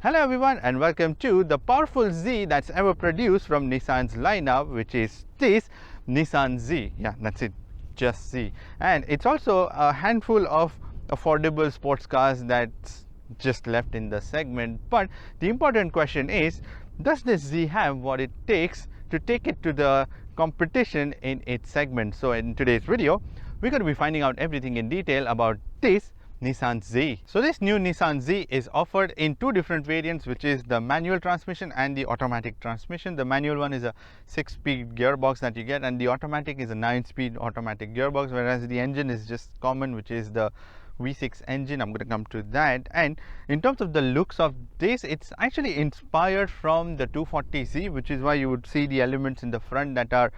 Hello everyone and welcome to the powerful Z that's ever produced from Nissan's lineup, which is this Nissan Z. Yeah, that's it, just Z. And it's also a handful of affordable sports cars that's just left in the segment. But the important question is, does this Z have what it takes to take it to the competition in its segment? So in today's video, we're going to be finding out everything in detail about this Nissan Z. So this new Nissan Z is offered in two different variants, which is the manual transmission and the automatic transmission. The manual one is a 6-speed gearbox that you get, and the automatic is a 9-speed automatic gearbox, whereas the engine is just common, which is the V6 engine. I'm going to come to that. And in terms of the looks of this, it's actually inspired from the 240Z, which is why you would see the elements in the front that are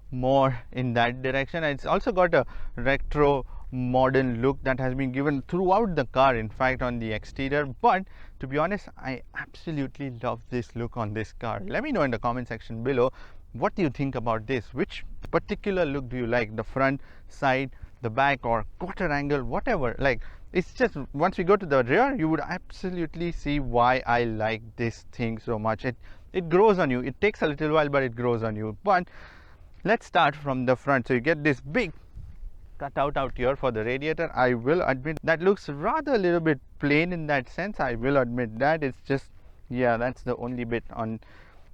more in that direction. And it's also got a retro modern look that has been given throughout the car, in fact, on the exterior. But to be honest, I absolutely love this look on this car. Let me know in the comment section below, what do you think about this? Which particular look do you like? The front, side, the back, or quarter angle, whatever. Like, it's just, once we go to the rear, you would absolutely see why I like this thing so much. It grows on you. It takes a little while, but it grows on you. But let's start from the front. So you get this big cutout out here for the radiator. I will admit that looks rather a little bit plain in that sense. I will admit that. It's just, yeah, that's the only bit on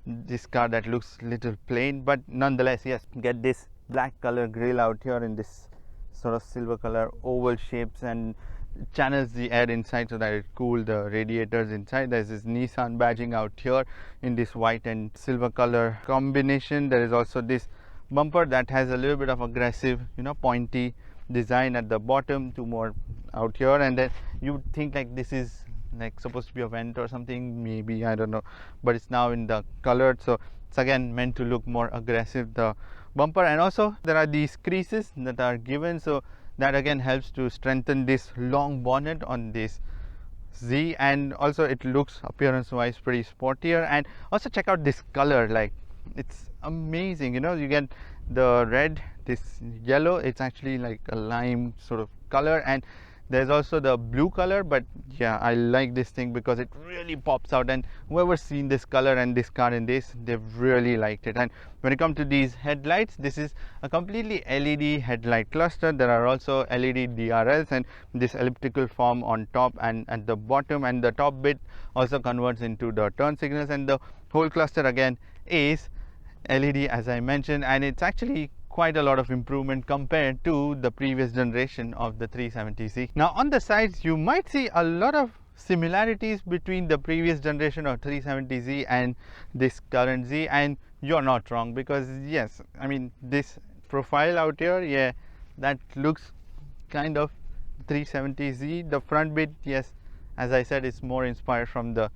this car that looks little plain, but nonetheless, yes, get this black color grille out here in this sort of silver color oval shapes, and channels the air inside so that it cools the radiators inside. There's this Nissan badging out here in this white and silver color combination. There is also this bumper that has a little bit of aggressive, pointy design at the bottom, two more out here, and then you would think like this is like supposed to be a vent or something, maybe, I don't know, but it's now in the colored, so it's again meant to look more aggressive, the bumper. And also there are these creases that are given, so that again helps to strengthen this long bonnet on this Z, and also it looks appearance wise pretty sportier. And also check out this color, like it's amazing. You get the red, this yellow, it's actually like a lime sort of color, and there's also the blue color. But yeah, I like this thing because it really pops out, and whoever's seen this color and this car in this, they've really liked it. And when it comes to these headlights, this is a completely LED headlight cluster. There are also LED DRLs and this elliptical form on top and at the bottom, and the top bit also converts into the turn signals, and the whole cluster again is LED, as I mentioned, and it's actually quite a lot of improvement compared to the previous generation of the 370Z. Now on the sides, you might see a lot of similarities between the previous generation of 370Z and this current Z, and you're not wrong, because yes, I mean, this profile out here, yeah, that looks kind of 370Z. The front bit, yes, as I said, is more inspired from the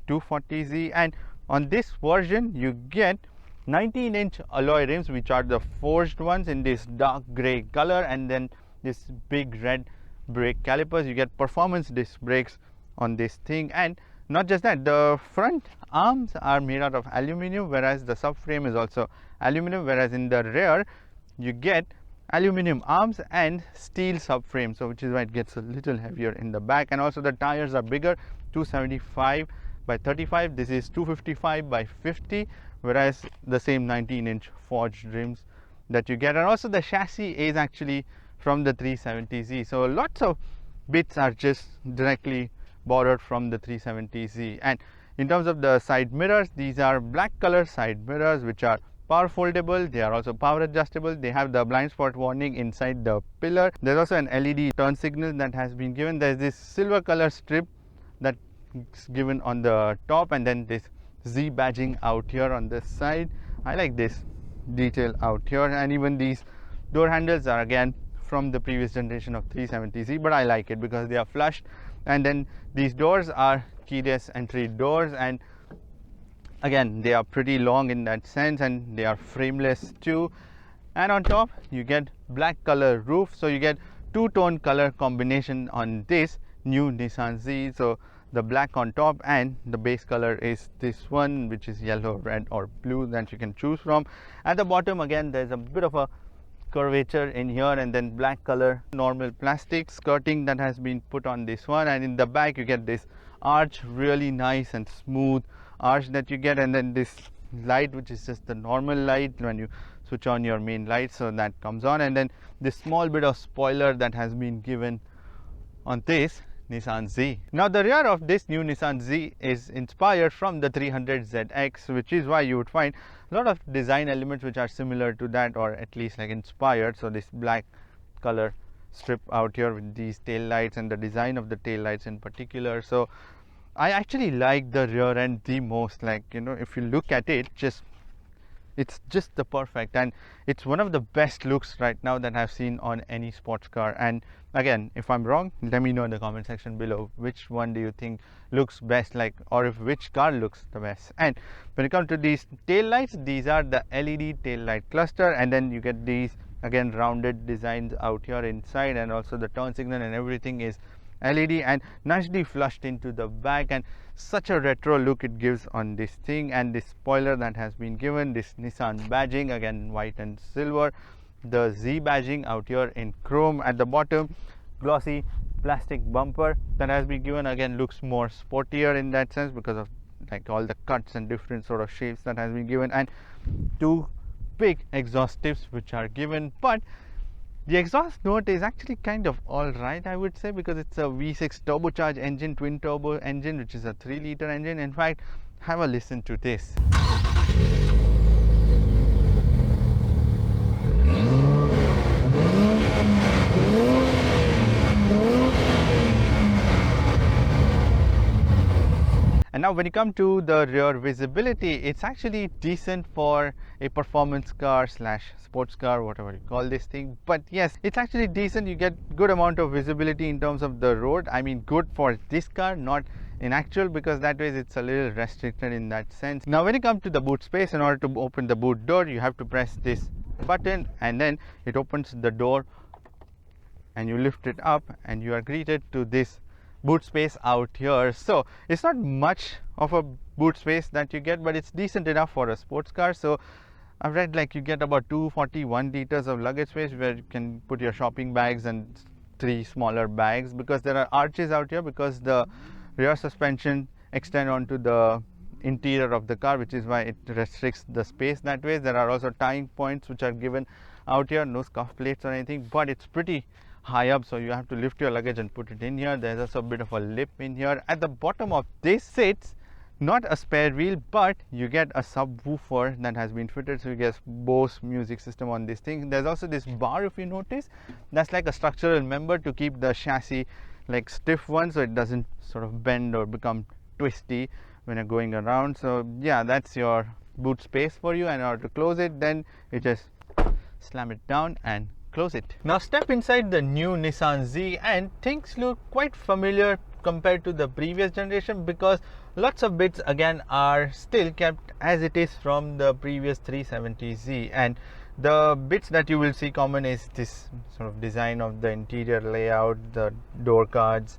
240Z, and on this version you get 19-inch alloy rims, which are the forged ones in this dark gray color, and then this big red brake calipers. You get performance disc brakes on this thing, and not just that, the front arms are made out of aluminum, whereas the subframe is also aluminum, whereas in the rear you get aluminum arms and steel subframe, so which is why it gets a little heavier in the back. And also the tires are bigger, 275 by 35. This is 255 by 50, whereas the same 19-inch forged rims that you get. And also the chassis is actually from the 370Z, so lots of bits are just directly borrowed from the 370Z. And in terms of the side mirrors, these are black color side mirrors, which are power foldable. They are also power adjustable. They have the blind spot warning inside the pillar. There's also an LED turn signal that has been given. There's this silver color strip that's given on the top, and then this Z badging out here on this side. I like this detail out here, and even these door handles are again from the previous generation of 370Z, but I like it because they are flushed. And then these doors are keyless entry doors, and again they are pretty long in that sense, and they are frameless too. And on top you get black color roof, so you get two-tone color combination on this new Nissan Z. So the black on top, and the base color is this one, which is yellow, red or blue that you can choose from. At the bottom again there's a bit of a curvature in here, and then black color normal plastic skirting that has been put on this one. And in the back you get this arch, really nice and smooth arch that you get, and then this light, which is just the normal light when you switch on your main light, so that comes on, and then this small bit of spoiler that has been given on this Nissan Z. Now the rear of this new Nissan Z is inspired from the 300ZX, which is why you would find a lot of design elements which are similar to that, or at least like inspired. So this black color strip out here with these tail lights and the design of the tail lights in particular. So I actually like the rear end the most. Like, you know, if you look at it, it's just the perfect, and it's one of the best looks right now that I've seen on any sports car. And again, if I'm wrong, let me know in the comment section below which one do you think looks best, like, or if which car looks the best. And when it comes to these tail lights, these are the LED tail light cluster, and then you get these again rounded designs out here inside, and also the turn signal and everything is LED and nicely flushed into the back, and such a retro look it gives on this thing. And this spoiler that has been given, this Nissan badging, again white and silver, the Z badging out here in chrome at the bottom, glossy plastic bumper that has been given, again looks more sportier in that sense because of like all the cuts and different sort of shapes that has been given, and two big exhaust tips which are given. But the exhaust note is actually kind of alright, I would say, because it's a V6 turbocharged engine, twin turbo engine, which is a 3-liter engine. In fact, have a listen to this. And now when you come to the rear visibility, it's actually decent for a performance car slash sports car, whatever you call this thing. But yes, it's actually decent. You get good amount of visibility in terms of the road. I mean, good for this car, not in actual, because that way it's a little restricted in that sense. Now when you come to the boot space, in order to open the boot door, you have to press this button, and then it opens the door, and you lift it up, and you are greeted to this boot space out here. So it's not much of a boot space that you get, but it's decent enough for a sports car. So I've read like you get about 241 liters of luggage space, where you can put your shopping bags and 3 smaller bags, because there are arches out here, because the rear suspension extend onto the interior of the car, which is why it restricts the space that way. There are also tying points which are given out here, no scuff plates or anything, but it's pretty high up, so you have to lift your luggage and put it in here. There's also a bit of a lip in here. At the bottom of this sits not a spare wheel, but you get a subwoofer that has been fitted, so you get Bose music system on this thing. There's also this bar, if you notice, that's like a structural member to keep the chassis like stiff one, so it doesn't sort of bend or become twisty when you're going around. So yeah, that's your boot space for you. And in order to close it, then you just slam it down and close it. Now step inside the new Nissan Z, and things look quite familiar compared to the previous generation, because lots of bits again are still kept as it is from the previous 370Z, and the bits that you will see common is this sort of design of the interior layout, the door cards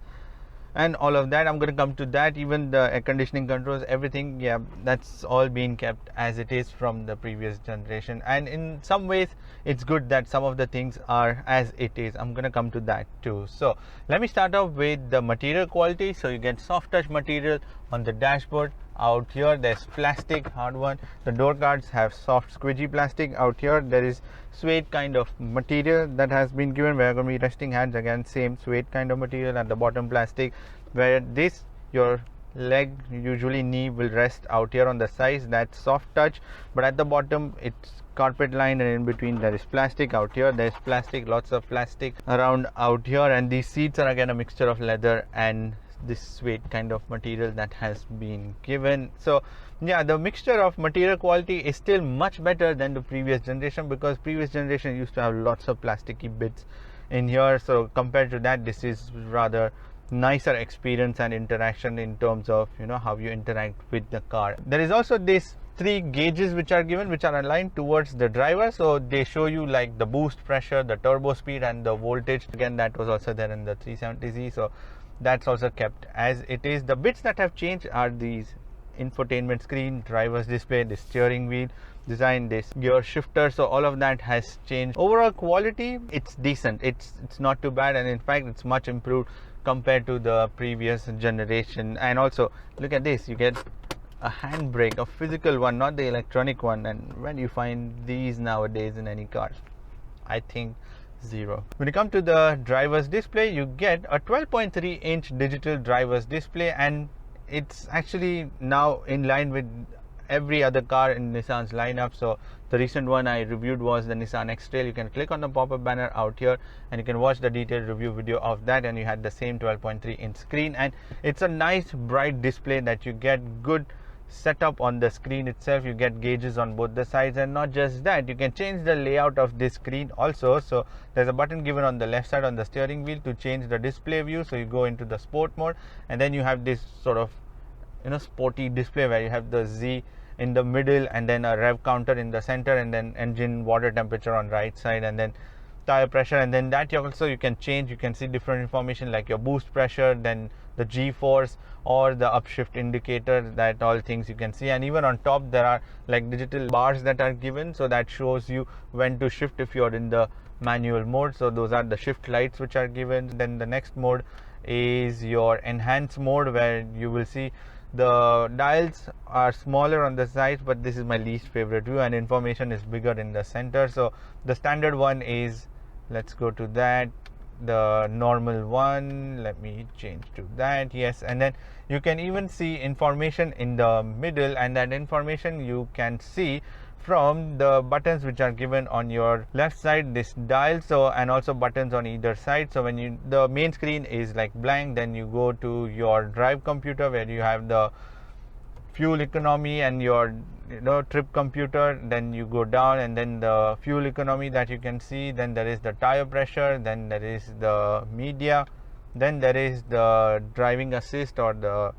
and all of that. I'm going to come to that. Even the air conditioning controls, everything, yeah, that's all being kept as it is from the previous generation. And in some ways it's good that some of the things are as it is. I'm going to come to that too. So let me start off with the material quality. So you get soft touch material on the dashboard. Out here there's plastic, hard one. The door cards have soft squidgy plastic. Out here there is suede kind of material that has been given, where going to be resting hands, again same suede kind of material. At the bottom plastic, where this your leg, usually knee, will rest out here on the sides. That's soft touch, but at the bottom it's carpet lined, and in between there is plastic. Out here there's plastic, lots of plastic around out here. And these seats are again a mixture of leather and this suede kind of material that has been given. So yeah, the mixture of material quality is still much better than the previous generation, because previous generation used to have lots of plasticky bits in here. So compared to that, this is rather nicer experience and interaction in terms of, you know, how you interact with the car. There is also this 3 gauges which are given, which are aligned towards the driver. So they show you like the boost pressure, the turbo speed and the voltage. Again, that was also there in the 370Z, so that's also kept as it is. The bits that have changed are these infotainment screen, driver's display, the steering wheel design, this gear shifter. So all of that has changed. Overall quality, it's decent, it's not too bad, and in fact it's much improved compared to the previous generation. And also look at this, you get a handbrake, a physical one, not the electronic one. And when you find these nowadays in any car? I think zero. When you come to the driver's display, you get a 12.3-inch digital driver's display, and it's actually now in line with every other car in Nissan's lineup. So the recent one I reviewed was the Nissan X-Trail. You can click on the pop-up banner out here and you can watch the detailed review video of that, and you had the same 12.3-inch screen, and it's a nice bright display that you get good setup on the screen itself. You get gauges on both the sides, and not just that, you can change the layout of this screen also. So there's a button given on the left side on the steering wheel to change the display view. So you go into the sport mode, and then you have this sort of sporty display where you have the Z in the middle, and then a rev counter in the center, and then engine water temperature on right side, and then tire pressure. And then that you can change. You can see different information like your boost pressure, then the G-force or the upshift indicator, that all things you can see. And even on top there are like digital bars that are given, so that shows you when to shift if you're in the manual mode. So those are the shift lights which are given. Then the next mode is your enhance mode, where you will see the dials are smaller on the sides, but this is my least favorite view, and information is bigger in the center. So the standard one is, let's go to that, the normal one, let me change to that, yes. And then you can even see information in the middle, and that information you can see from the buttons which are given on your left side, this dial, so, and also buttons on either side. So when the main screen is like blank, then you go to your drive computer where you have the fuel economy and your trip computer. Then you go down, and then the fuel economy that you can see, then there is the tire pressure, then there is the media, then there is the driving assist or the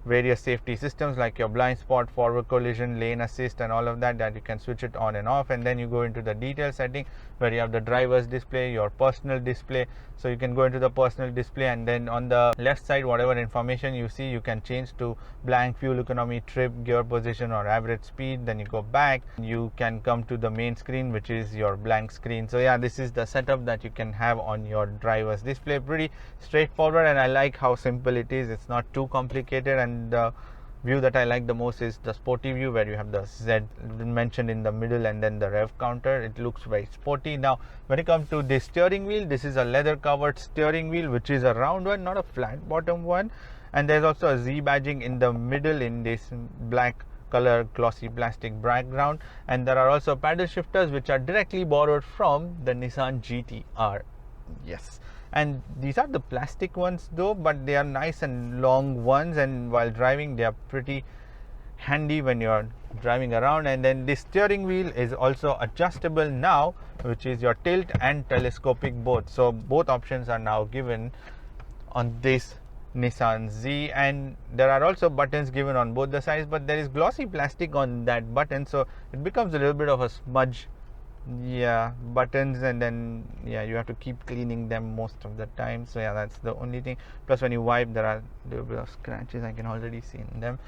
various safety systems like your blind spot, forward collision, lane assist, and all of that you can switch it on and off. And then you go into the detail setting where you have the driver's display, your personal display. So you can go into the personal display, and then on the left side, whatever information you see, you can change to blank, fuel economy, trip, gear position, or average speed. Then you go back, you can come to the main screen, which is your blank screen. So yeah, this is the setup that you can have on your driver's display. Pretty straightforward, and I like how simple it is. It's not too complicated, and the view that I like the most is the sporty view, where you have the Z mentioned in the middle, and then the rev counter. It looks very sporty. Now when it comes to the steering wheel, this is a leather covered steering wheel, which is a round one, not a flat bottom one. And there's also a Z badging in the middle in this black color glossy plastic background. And there are also paddle shifters which are directly borrowed from the Nissan GT-R. Yes, and these are the plastic ones though, but they are nice and long ones, and while driving they are pretty handy when you are driving around. And then the steering wheel is also adjustable now, which is your tilt and telescopic both. So both options are now given on this Nissan Z, and there are also buttons given on both the sides, but there is glossy plastic on that button, so it becomes a little bit of a smudge buttons, and then you have to keep cleaning them most of the time. So that's the only thing. Plus when you wipe, there are a little bit of scratches I can already see in them.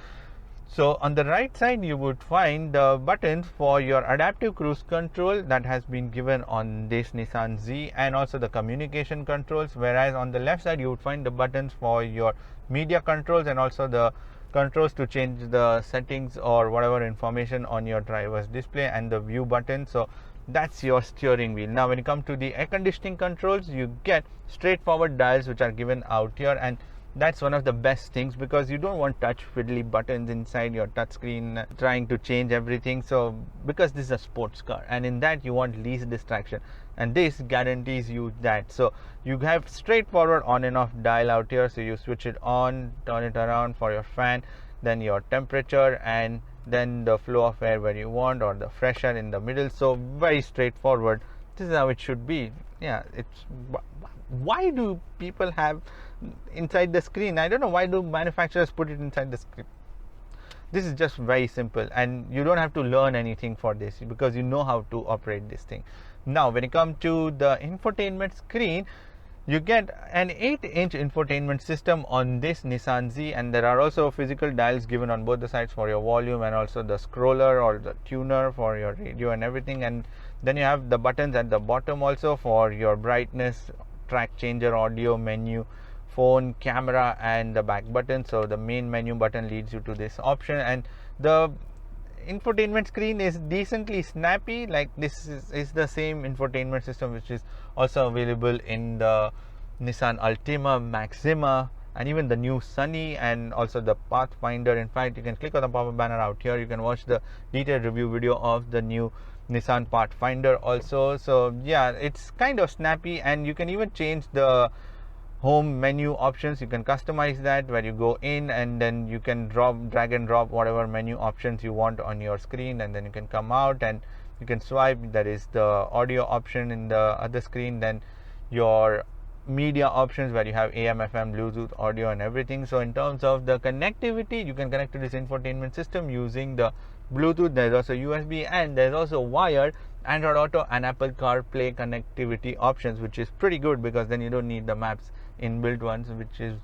So on the right side you would find the buttons for your adaptive cruise control that has been given on this Nissan Z, and also the communication controls, whereas on the left side you would find the buttons for your media controls, and also the controls to change the settings or whatever information on your driver's display, and the view button. So that's your steering wheel. Now when you come to the air conditioning controls, you get straightforward dials which are given out here, and that's one of the best things, because you don't want touch fiddly buttons inside your touchscreen trying to change everything. So because this is a sports car, and in that you want least distraction, and this guarantees you that. So you have straightforward on and off dial out here. So you switch it on, turn it around for your fan, then your temperature, and then the flow of air where you want, or the fresh air in the middle. So very straightforward. This is how it should be. It's why do people have inside the screen? I don't know why do manufacturers put it inside the screen. This is just very simple, and you don't have to learn anything for this, because you know how to operate this thing. Now when you come to the infotainment screen, you get an 8-inch infotainment system on this Nissan Z, and there are also physical dials given on both the sides for your volume, and also the scroller or the tuner for your radio and everything. And then you have the buttons at the bottom also for your brightness, track changer, audio, menu, phone, camera, and the back button. So the main menu button leads you to this option, and the infotainment screen is decently snappy. Like this is the same infotainment system which is also available in the Nissan Altima, Maxima, and even the new Sunny, and also the Pathfinder. In fact, you can click on the pop-up banner out here. You can watch the detailed review video of the new Nissan Pathfinder also. So yeah, it's kind of snappy, and you can even change the home menu options. You can customize that, where you go in and then you can drag and drop whatever menu options you want on your screen, and then you can come out and you can swipe. There is the audio option in the other screen, then your media options where you have AM, FM, Bluetooth, audio, and everything. So in terms of the connectivity, you can connect to this infotainment system using the Bluetooth. There's also USB, and there's also wired Android Auto and Apple CarPlay connectivity options, which is pretty good because then you don't need the maps inbuilt ones, which is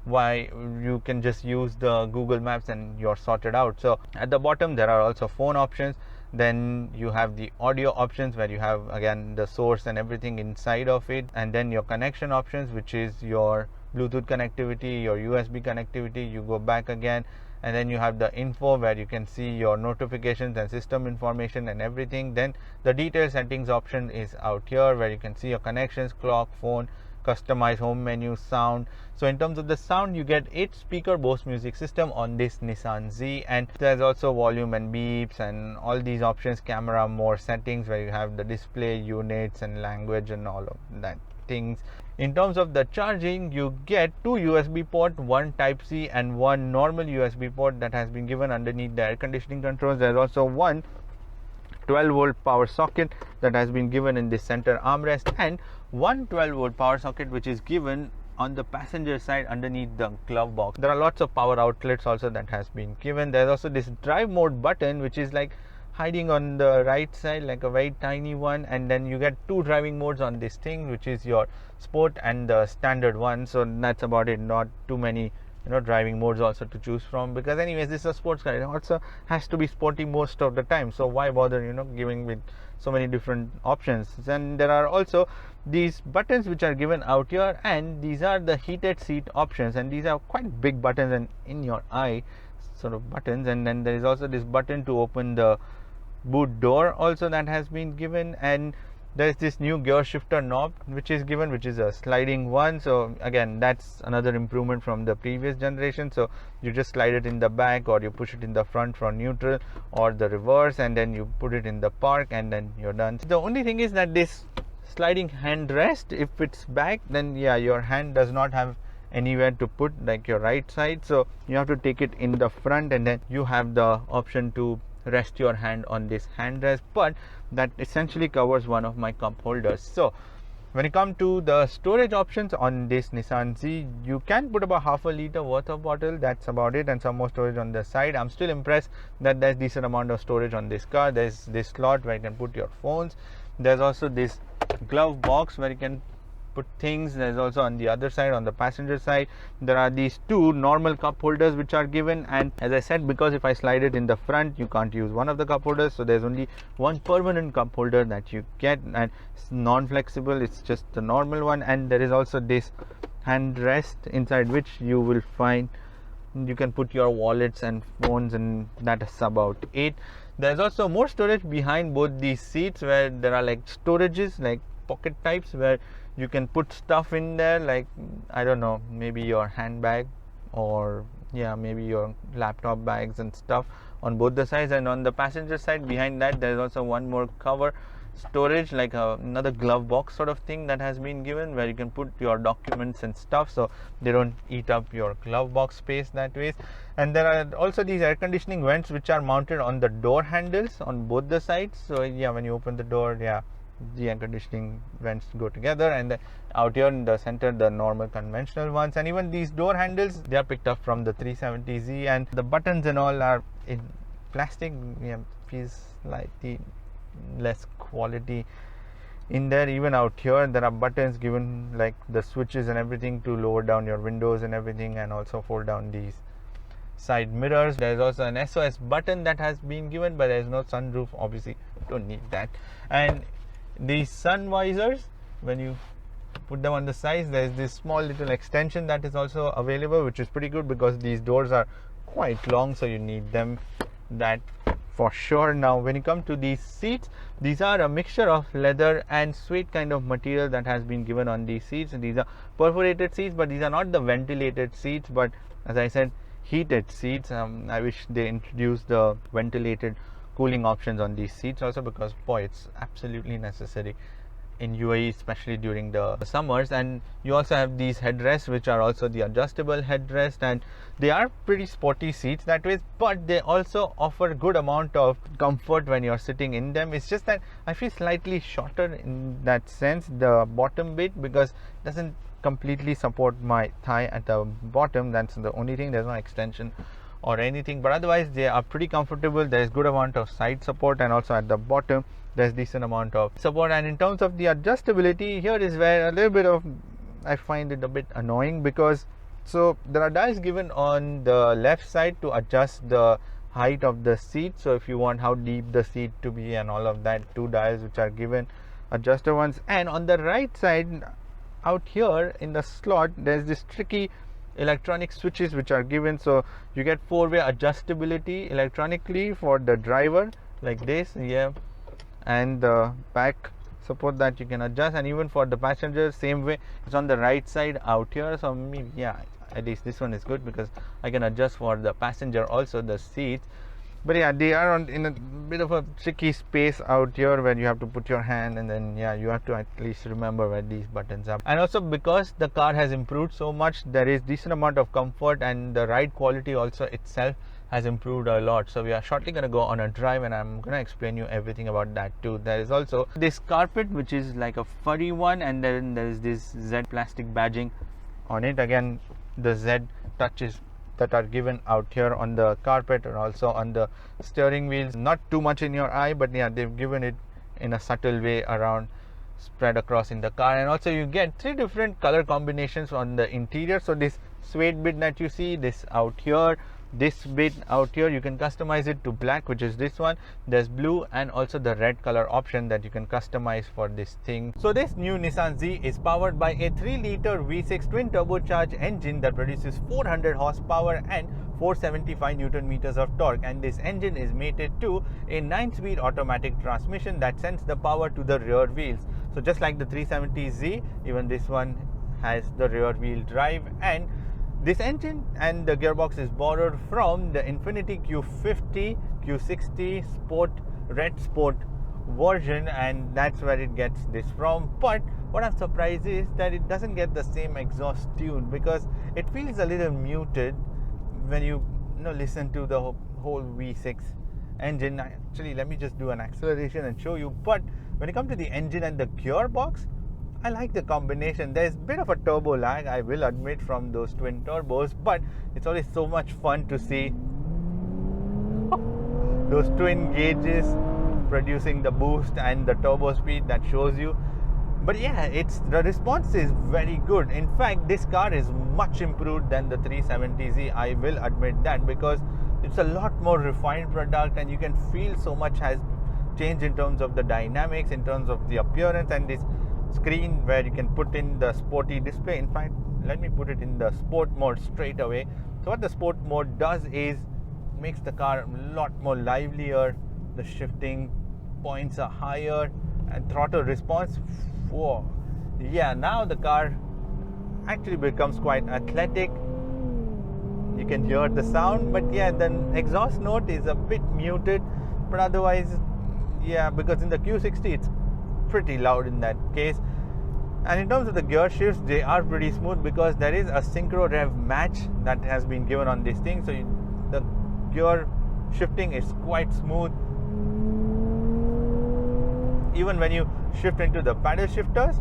why you can just use the Google Maps and you're sorted out. So at the bottom there are also phone options. Then you have the audio options where you have again the source and everything inside of it, and then your connection options, which is your Bluetooth connectivity, your USB connectivity. You go back again, and then you have the info where you can see your notifications and system information and everything. Then the detailed settings option is out here where you can see your connections, clock, phone, customize home menu, sound. So in terms of the sound, you get 8-speaker Bose music system on this Nissan Z, and there's also volume and beeps and all these options, camera, more settings where you have the display units and language and all of that things. In terms of the charging, you get 2 USB port, one type C and one normal USB port that has been given underneath the air conditioning controls. There's also one 12-volt power socket that has been given in the center armrest, and one 12-volt power socket which is given on the passenger side underneath the glove box. There are lots of power outlets also that has been given. There's also this drive mode button which is like hiding on the right side, like a very tiny one, and then you get 2 driving modes on this thing, which is your sport and the standard one. So that's about it. Not too many driving modes also to choose from, because anyways this is a sports car. It also has to be sporty most of the time, so why bother giving with so many different options. And there are also these buttons which are given out here, and these are the heated seat options, and these are quite big buttons and in your eye sort of buttons. And then there is also this button to open the boot door also that has been given, and there is this new gear shifter knob which is given, which is a sliding one. So again, that's another improvement from the previous generation. So you just slide it in the back, or you push it in the front for neutral, or the reverse, and then you put it in the park, and then you're done. The only thing is that this sliding hand rest, if it's back, then yeah, your hand does not have anywhere to put, like your right side, so you have to take it in the front, and then you have the option to rest your hand on this hand rest, but that essentially covers one of my cup holders. So when you come to the storage options on this Nissan Z, you can put about half a liter worth of bottle, that's about it, and some more storage on the side. I'm still impressed that there's decent amount of storage on this car. There's this slot where you can put your phones. There's also this glove box where you can put things. There's also on the other side, on the passenger side, there are these 2 normal cup holders which are given, and as I said, because if I slide it in the front, you can't use one of the cup holders, so there's only one permanent cup holder that you get, and it's non-flexible, it's just the normal one. And there is also this hand rest inside which you will find you can put your wallets and phones, and that is about it. There's also more storage behind both these seats, where there are like storages, like pocket types, where you can put stuff in there, like I don't know, maybe your handbag, or yeah, maybe your laptop bags and stuff on both the sides. And on the passenger side behind that, there's also one more cover storage, like another glove box sort of thing that has been given, where you can put your documents and stuff, so they don't eat up your glove box space that way. And there are also these air conditioning vents which are mounted on the door handles on both the sides. So yeah, when you open the door, yeah, the air conditioning vents go together, and out here in the center, the normal conventional ones. And even these door handles, they are picked up from the 370Z, and the buttons and all are in plastic. Yeah, feels slightly less quality in there. Even out here, there are buttons given, like the switches and everything, to lower down your windows and everything, and also fold down these side mirrors. There is also an SOS button that has been given, but there is no sunroof, obviously don't need that. And these sun visors, when you put them on the sides. There's this small little extension that is also available, which is pretty good because these doors are quite long, so you need them, that for sure. Now when you come to these seats, these are a mixture of leather and suede kind of material that has been given on these seats. And these are perforated seats, but these are not the ventilated seats, but as I said, heated seats. I wish they introduced the ventilated cooling options on these seats also, because boy, it's absolutely necessary in UAE, especially during the summers. And you also have these headrests, which are also the adjustable headrest, and they are pretty sporty seats that way, but they also offer good amount of comfort when you're sitting in them. It's just that I feel slightly shorter in that sense, the bottom bit, because it doesn't completely support my thigh at the bottom. That's the only thing. There's no extension or anything, but otherwise they are pretty comfortable. There's good amount of side support, and also at the bottom there's decent amount of support. And in terms of the adjustability, here is where a little bit of I find it a bit annoying, because so there are dials given on the left side to adjust the height of the seat. So if you want how deep the seat to be and all of that, 2 dials which are given, adjuster ones. And on the right side out here in the slot, there's this tricky electronic switches which are given. So you get 4-way adjustability electronically for the driver, like this, yeah, and the back support that you can adjust. And even for the passenger, same way, it's on the right side out here. So maybe, yeah, at least this one is good because I can adjust for the passenger also the seats. But yeah, they are in a bit of a tricky space out here where you have to put your hand, and then yeah, you have to at least remember where these buttons are. And also because the car has improved so much, there is decent amount of comfort, and the ride quality also itself has improved a lot. So we are shortly going to go on a drive, and I'm going to explain you everything about that too. There is also this carpet which is like a furry one, and then there is this Z plastic badging on it. Again, the Z touches that are given out here on the carpet and also on the steering wheels. Not too much in your eye, but yeah, they've given it in a subtle way around, spread across in the car. And also you get 3 different color combinations on the interior. So this suede bit that you see, this out here, this bit out here, you can customize it to black, which is this one. There's blue and also the red color option that you can customize for this thing. So this new Nissan Z is powered by a 3-liter V6 twin turbocharged engine that produces 400 horsepower and 475 Newton meters of torque, and this engine is mated to a 9-speed automatic transmission that sends the power to the rear wheels. So just like the 370Z, even this one has the rear wheel drive. And this engine and the gearbox is borrowed from the Infiniti Q50, Q60 Sport, Red Sport version, and that's where it gets this from. But what I'm surprised is that it doesn't get the same exhaust tune, because it feels a little muted when you listen to the whole V6 engine. Actually, let me just do an acceleration and show you. But when it comes to the engine and the gearbox, I like the combination. There's a bit of a turbo lag, I will admit, from those twin turbos, but it's always so much fun to see those twin gauges producing the boost and the turbo speed that shows you. But yeah, the response is very good. In fact, this car is much improved than the 370Z, I will admit that, because it's a lot more refined product, and you can feel so much has changed in terms of the dynamics, in terms of the appearance, and this screen where you can put in the sporty display. In fact, let me put it in the sport mode straight away. So what the sport mode does is makes the car a lot more livelier. The shifting points are higher, and throttle response, whoa, yeah, now the car actually becomes quite athletic. You can hear the sound, but yeah, the exhaust note is a bit muted, but otherwise, yeah, because in the Q60 it's pretty loud in that case. And in terms of the gear shifts, they are pretty smooth because there is a synchro rev match that has been given on this thing. So the gear shifting is quite smooth. Even when you shift into the paddle shifters,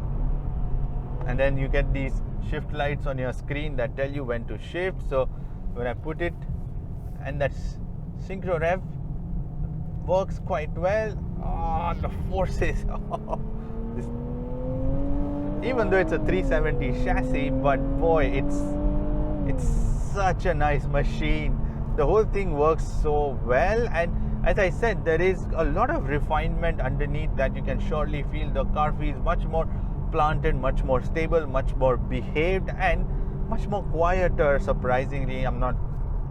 and then you get these shift lights on your screen that tell you when to shift. So when I put it, and that synchro rev works quite well. The forces. Even though it's a 370 chassis, but boy, it's such a nice machine. The whole thing works so well, and as I said, there is a lot of refinement underneath that you can surely feel. The car feels much more planted, much more stable, much more behaved, and much more quieter, surprisingly. I'm not,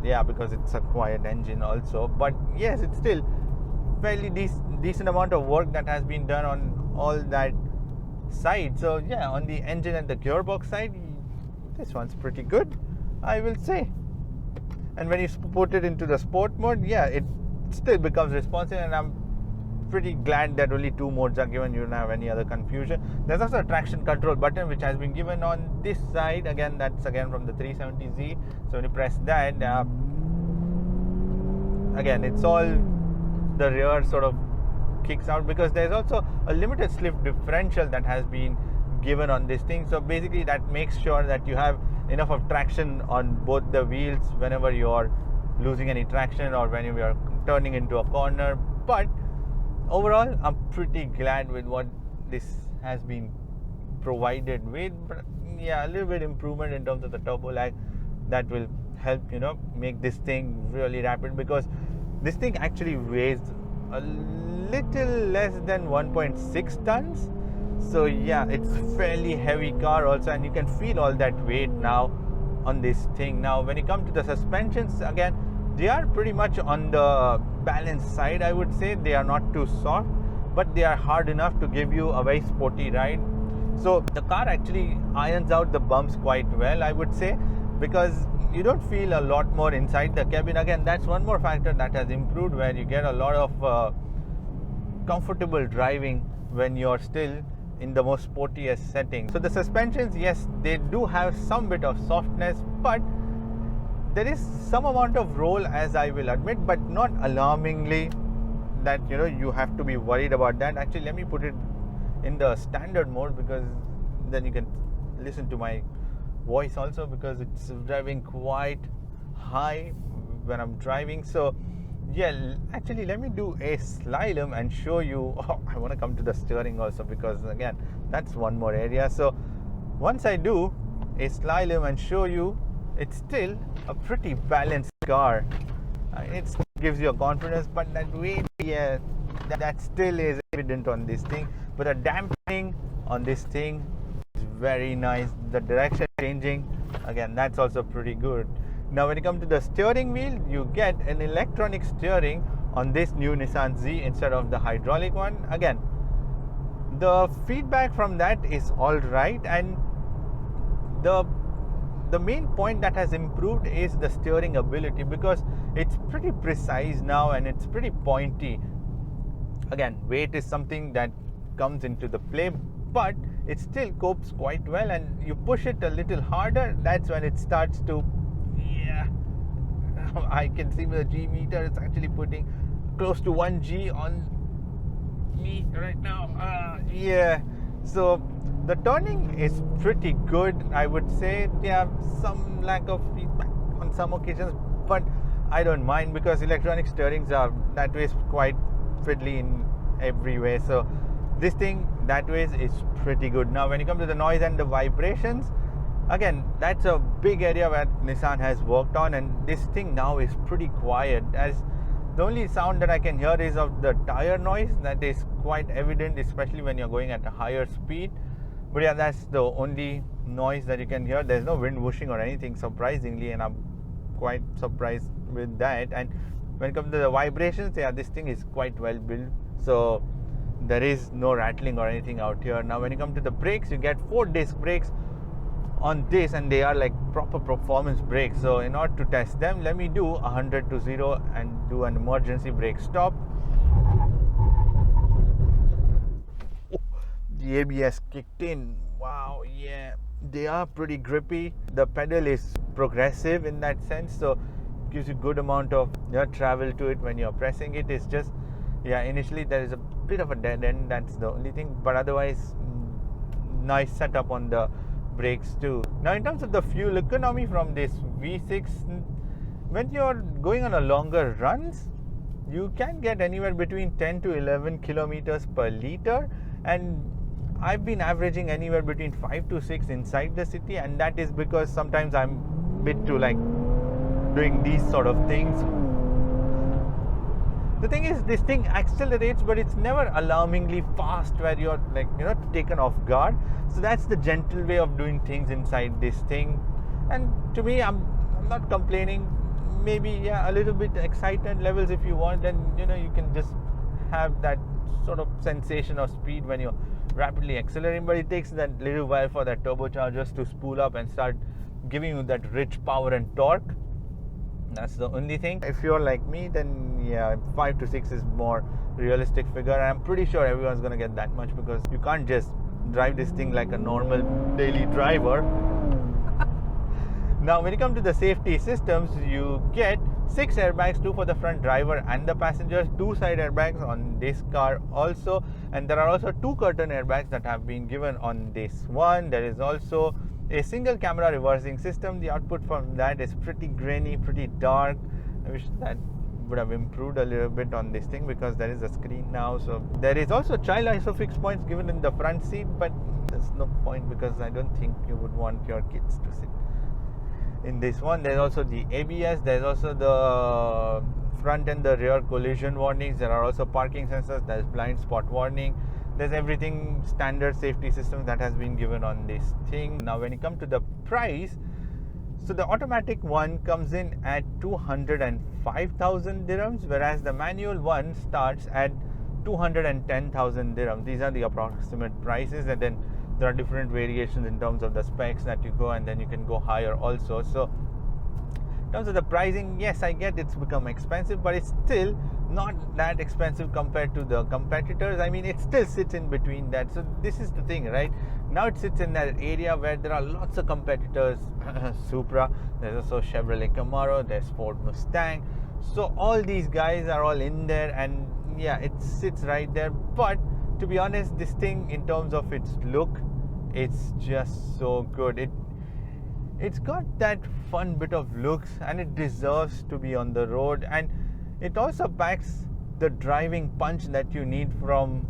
yeah, because it's a quiet engine also, but yes, it's still fairly decent amount of work that has been done on all that side. So yeah, on the engine and the gearbox side, this one's pretty good, I will say. And when you put it into the sport mode, yeah, it still becomes responsive, and I'm pretty glad that only 2 modes are given. You don't have any other confusion. There's also a traction control button which has been given on this side. Again, that's again from the 370Z. So when you press that, again, it's all the rear sort of kicks out, because there's also a limited slip differential that has been given on this thing. So basically that makes sure that you have enough of traction on both the wheels whenever you're losing any traction or when you are turning into a corner. But overall, I'm pretty glad with what this has been provided with. But yeah, a little bit improvement in terms of the turbo lag that will help, you know, make this thing really rapid, because this thing actually weighs a little less than 1.6 tons. So yeah, it's fairly heavy car also, and you can feel all that weight now on this thing. Now when you come to the suspensions, again, they are pretty much on the balanced side, I would say. They are not too soft, but they are hard enough to give you a very sporty ride. So the car actually irons out the bumps quite well, I would say, because you don't feel a lot more inside the cabin. Again, that's one more factor that has improved, where you get a lot of comfortable driving when you're still in the most sportiest setting. So the suspensions, yes, they do have some bit of softness, but there is some amount of roll, as I will admit, but not alarmingly that, you know, you have to be worried about that. Actually, let me put it in the standard mode, because then you can listen to my voice also, because it's driving quite high when I'm driving. So yeah, actually let me do a slalom and show you. I want to come to the steering also, because again, that's one more area. So once I do a slalom and show you, it's still a pretty balanced car. It gives you a confidence, but that weight, yeah, that still is evident on this thing. But the damping on this thing is very nice. The direction changing, again, that's also pretty good. Now when you come to the steering wheel, you get an electronic steering on this new Nissan Z instead of the hydraulic one. Again, the feedback from that is all right, and the main point that has improved is the steering ability, because it's pretty precise now and it's pretty pointy. Again, weight is something that comes into the play, but it still copes quite well, and you push it a little harder, that's when it starts to, yeah, I can see with the G meter, it's actually putting close to 1 G on me right now. Yeah, so the turning is pretty good, I would say. Yeah, some lack of feedback on some occasions, but I don't mind, because electronic steerings are that way quite fiddly in every way. So this thing that way is pretty good. Now when you come to the noise and the vibrations, again, that's a big area where Nissan has worked on, and this thing now is pretty quiet, as the only sound that I can hear is of the tire noise. That is quite evident, especially when you're going at a higher speed. But yeah, that's the only noise that you can hear. There's no wind whooshing or anything, surprisingly, and I'm quite surprised with that. And when it comes to the vibrations, yeah, this thing is quite well built, so there is no rattling or anything out here. Now when you come to the brakes, you get 4-disc brakes on this, and they are like proper performance brakes. So in order to test them, let me do 100 to 0 and do an emergency brake stop. The ABS kicked in. Wow, yeah, they are pretty grippy. The pedal is progressive in that sense, so it gives you good amount of travel to it when you're pressing it. It's just, yeah, initially there is a bit of a dead end, that's the only thing, but otherwise nice setup on the brakes too. Now in terms of the fuel economy from this V6, when you're going on a longer runs, you can get anywhere between 10 to 11 kilometers per liter, and I've been averaging anywhere between 5 to 6 inside the city, and that is because sometimes I'm a bit too like doing these sort of things. The thing is, this thing accelerates, but it's never alarmingly fast where you're like, taken off guard. So that's the gentle way of doing things inside this thing. And to me, I'm not complaining. Maybe a little bit excitement levels if you want, then you can just have that sort of sensation of speed when you're rapidly accelerating. But it takes that little while for that turbochargers to spool up and start giving you that rich power and torque. That's the only thing. If you're like me, then 5 to 6 is more realistic figure. I'm pretty sure everyone's gonna get that much, because you can't just drive this thing like a normal daily driver. Now, when you come to the safety systems, you get 6 airbags, 2 for the front driver and the passengers, 2 side airbags on this car also, and there are also 2 curtain airbags that have been given on this one. There is also a single camera reversing system. The output from that is pretty grainy, pretty dark. I wish that would have improved a little bit on this thing, because there is a screen now. So there is also child ISOFIX points given in the front seat, but there's no point, because I don't think you would want your kids to sit in this one. There's also the ABS. There's also the front and the rear collision warnings. There are also parking sensors. There's blind spot warning. There's everything standard safety systems that has been given on this thing. Now, when you come to the price, so the automatic one comes in at 205,000 dirhams, whereas the manual one starts at 210,000 dirhams. These are the approximate prices, and then there are different variations in terms of the specs that you go, and then you can go higher also. So in terms of the pricing, yes, I get it's become expensive, but it's still not that expensive compared to the competitors. I mean, it still sits in between that. So this is the thing, right? Now it sits in that area where there are lots of competitors. Supra, there's also Chevrolet Camaro, there's Ford Mustang. So all these guys are all in there, and it sits right there. But to be honest, this thing, in terms of its look, it's just so good. It's got that fun bit of looks, and it deserves to be on the road, and it also packs the driving punch that you need from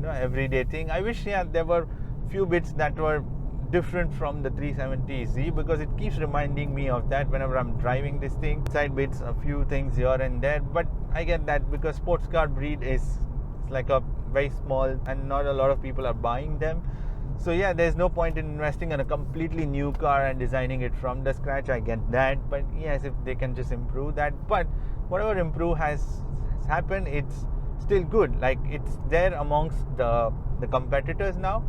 everyday thing. I wish there were few bits that were different from the 370Z, because it keeps reminding me of that whenever I'm driving this thing. Side bits, a few things here and there, but I get that because sports car breed is like a very small, and not a lot of people are buying them. So there's no point in investing in a completely new car and designing it from the scratch. I get that, but yes, if they can just improve that. But whatever improve has happened, it's still good. Like, it's there amongst the competitors now,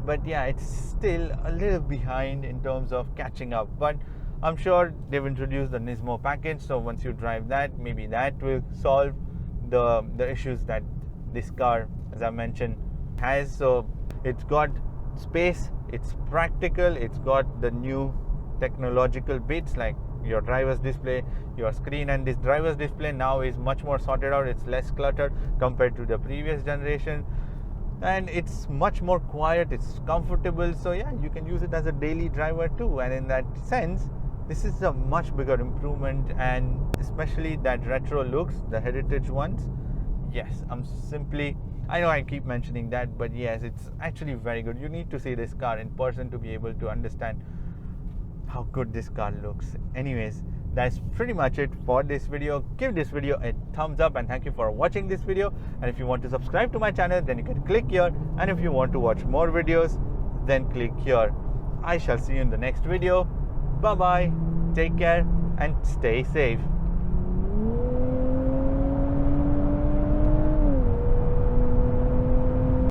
but it's still a little behind in terms of catching up. But I'm sure they've introduced the Nismo package, so once you drive that, maybe that will solve the issues that this car, as I mentioned, has. So it's got space, it's practical, it's got the new technological bits like your driver's display, your screen, and this driver's display now is much more sorted out. It's less cluttered compared to the previous generation, and it's much more quiet, it's comfortable. So you can use it as a daily driver too, and in that sense, this is a much bigger improvement. And especially that retro looks, the heritage ones, I know I keep mentioning that, but yes, it's actually very good. You need to see this car in person to be able to understand how good this car looks. Anyways, that's pretty much it for this video. Give this video a thumbs up, and thank you for watching this video. And if you want to subscribe to my channel, then you can click here, and if you want to watch more videos, then click here. I shall see you in the next video. Bye bye, take care, and stay safe.